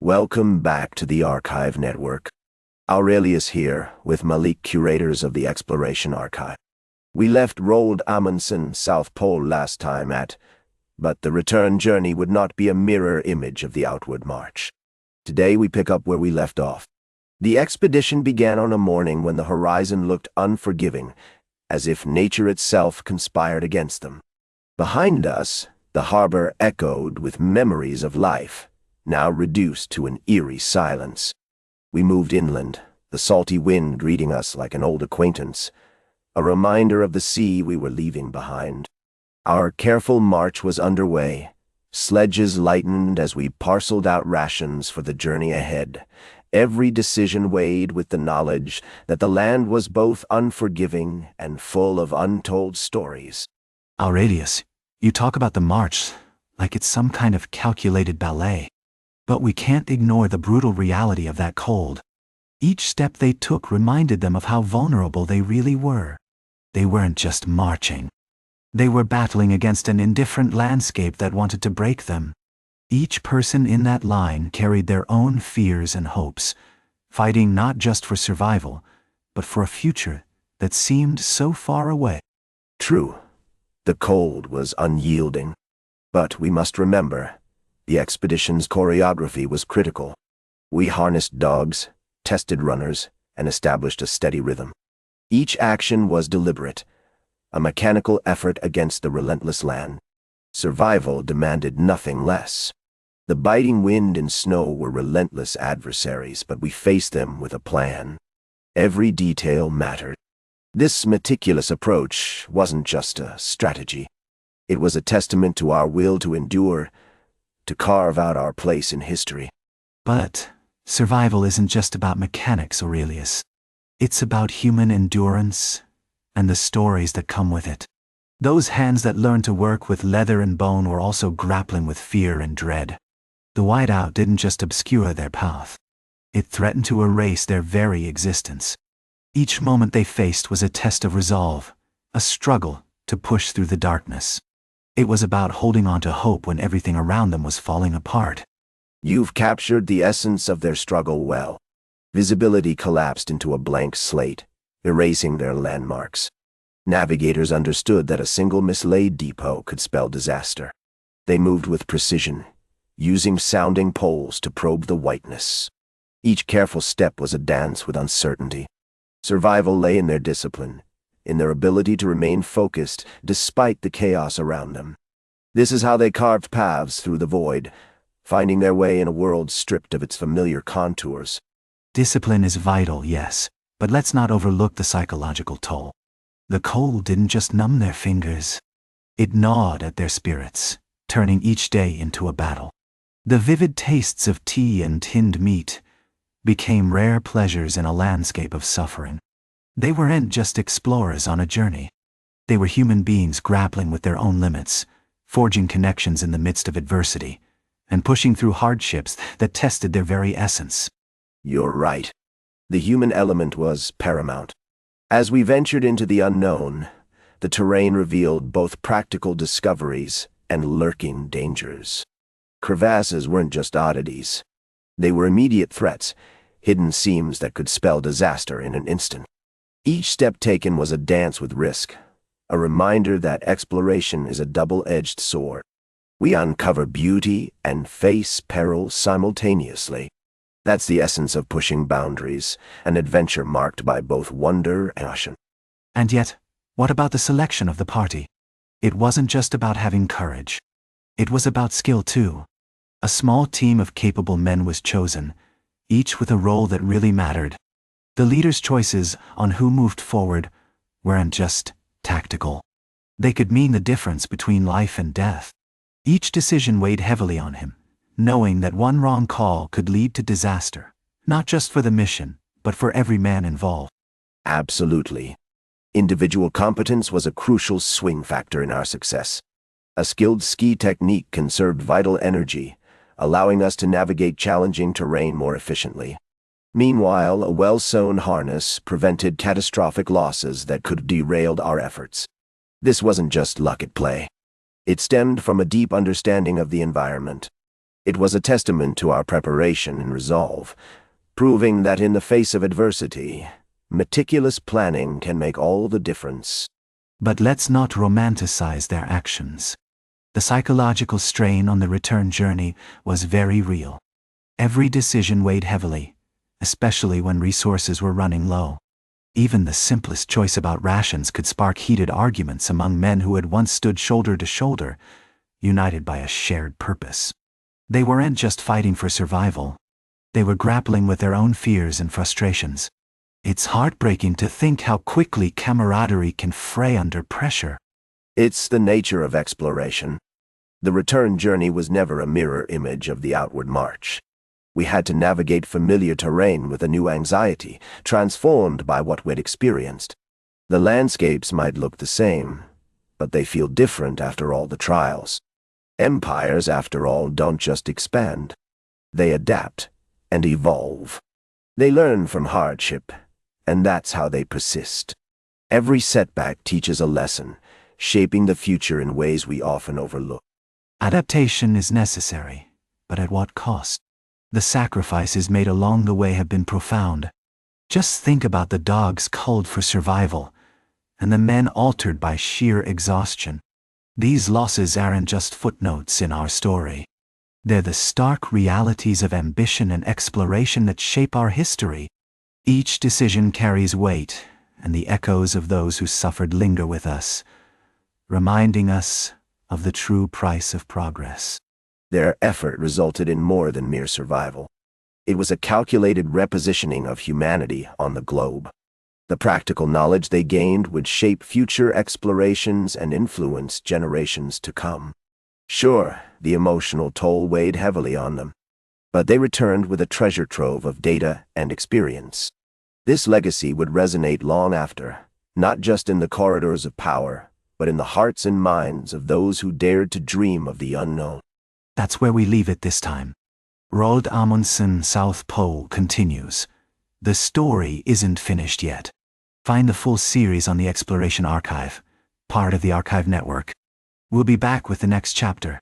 Welcome back to the Archive Network. Aurelius here, with Malik, curators of the Exploration Archive. We left Roald Amundsen, South Pole last time but the return journey would not be a mirror image of the outward march. Today we pick up where we left off. The expedition began on a morning when the horizon looked unforgiving, as if nature itself conspired against them. Behind us, the harbor echoed with memories of life, now reduced to an eerie silence. We moved inland, the salty wind greeting us like an old acquaintance, a reminder of the sea we were leaving behind. Our careful march was underway. Sledges lightened as we parceled out rations for the journey ahead, every decision weighed with the knowledge that the land was both unforgiving and full of untold stories. Aurelius, you talk about the march like it's some kind of calculated ballet. But we can't ignore the brutal reality of that cold. Each step they took reminded them of how vulnerable they really were. They weren't just marching. They were battling against an indifferent landscape that wanted to break them. Each person in that line carried their own fears and hopes, fighting not just for survival, but for a future that seemed so far away. True, the cold was unyielding. But we must remember, the expedition's choreography was critical. We harnessed dogs, tested runners, and established a steady rhythm. Each action was deliberate, a mechanical effort against the relentless land. Survival demanded nothing less. The biting wind and snow were relentless adversaries, but we faced them with a plan. Every detail mattered. This meticulous approach wasn't just a strategy. It was a testament to our will to endure, to carve out our place in history. But survival isn't just about mechanics, Aurelius. It's about human endurance and the stories that come with it. Those hands that learned to work with leather and bone were also grappling with fear and dread. The whiteout didn't just obscure their path. It threatened to erase their very existence. Each moment they faced was a test of resolve, a struggle to push through the darkness. It was about holding on to hope when everything around them was falling apart. You've captured the essence of their struggle well. Visibility collapsed into a blank slate, erasing their landmarks. Navigators understood that a single mislaid depot could spell disaster. They moved with precision, using sounding poles to probe the whiteness. Each careful step was a dance with uncertainty. Survival lay in their discipline, in their ability to remain focused despite the chaos around them. This is how they carved paths through the void, finding their way in a world stripped of its familiar contours. Discipline is vital, yes, but let's not overlook the psychological toll. The cold didn't just numb their fingers. It gnawed at their spirits, turning each day into a battle. The vivid tastes of tea and tinned meat became rare pleasures in a landscape of suffering. They weren't just explorers on a journey. They were human beings grappling with their own limits, forging connections in the midst of adversity, and pushing through hardships that tested their very essence. You're right. The human element was paramount. As we ventured into the unknown, the terrain revealed both practical discoveries and lurking dangers. Crevasses weren't just oddities. They were immediate threats, hidden seams that could spell disaster in an instant. Each step taken was a dance with risk, a reminder that exploration is a double-edged sword. We uncover beauty and face peril simultaneously. That's the essence of pushing boundaries, an adventure marked by both wonder and caution. And yet, what about the selection of the party? It wasn't just about having courage. It was about skill too. A small team of capable men was chosen, each with a role that really mattered. The leader's choices on who moved forward weren't just tactical. They could mean the difference between life and death. Each decision weighed heavily on him, knowing that one wrong call could lead to disaster, not just for the mission, but for every man involved. Absolutely. Individual competence was a crucial swing factor in our success. A skilled ski technique conserved vital energy, allowing us to navigate challenging terrain more efficiently. Meanwhile, a well-sewn harness prevented catastrophic losses that could have derailed our efforts. This wasn't just luck at play. It stemmed from a deep understanding of the environment. It was a testament to our preparation and resolve, proving that in the face of adversity, meticulous planning can make all the difference. But let's not romanticize their actions. The psychological strain on the return journey was very real. Every decision weighed heavily, especially when resources were running low. Even the simplest choice about rations could spark heated arguments among men who had once stood shoulder to shoulder, united by a shared purpose. They weren't just fighting for survival. They were grappling with their own fears and frustrations. It's heartbreaking to think how quickly camaraderie can fray under pressure. It's the nature of exploration. The return journey was never a mirror image of the outward march. We had to navigate familiar terrain with a new anxiety, transformed by what we'd experienced. The landscapes might look the same, but they feel different after all the trials. Empires, after all, don't just expand. They adapt and evolve. They learn from hardship, and that's how they persist. Every setback teaches a lesson, shaping the future in ways we often overlook. Adaptation is necessary, but at what cost? The sacrifices made along the way have been profound. Just think about the dogs culled for survival, and the men altered by sheer exhaustion. These losses aren't just footnotes in our story. They're the stark realities of ambition and exploration that shape our history. Each decision carries weight, and the echoes of those who suffered linger with us, reminding us of the true price of progress. Their effort resulted in more than mere survival. It was a calculated repositioning of humanity on the globe. The practical knowledge they gained would shape future explorations and influence generations to come. Sure, the emotional toll weighed heavily on them, but they returned with a treasure trove of data and experience. This legacy would resonate long after, not just in the corridors of power, but in the hearts and minds of those who dared to dream of the unknown. That's where we leave it this time. Roald Amundsen South Pole continues. The story isn't finished yet. Find the full series on the Exploration Archive, part of the Archive Network. We'll be back with the next chapter.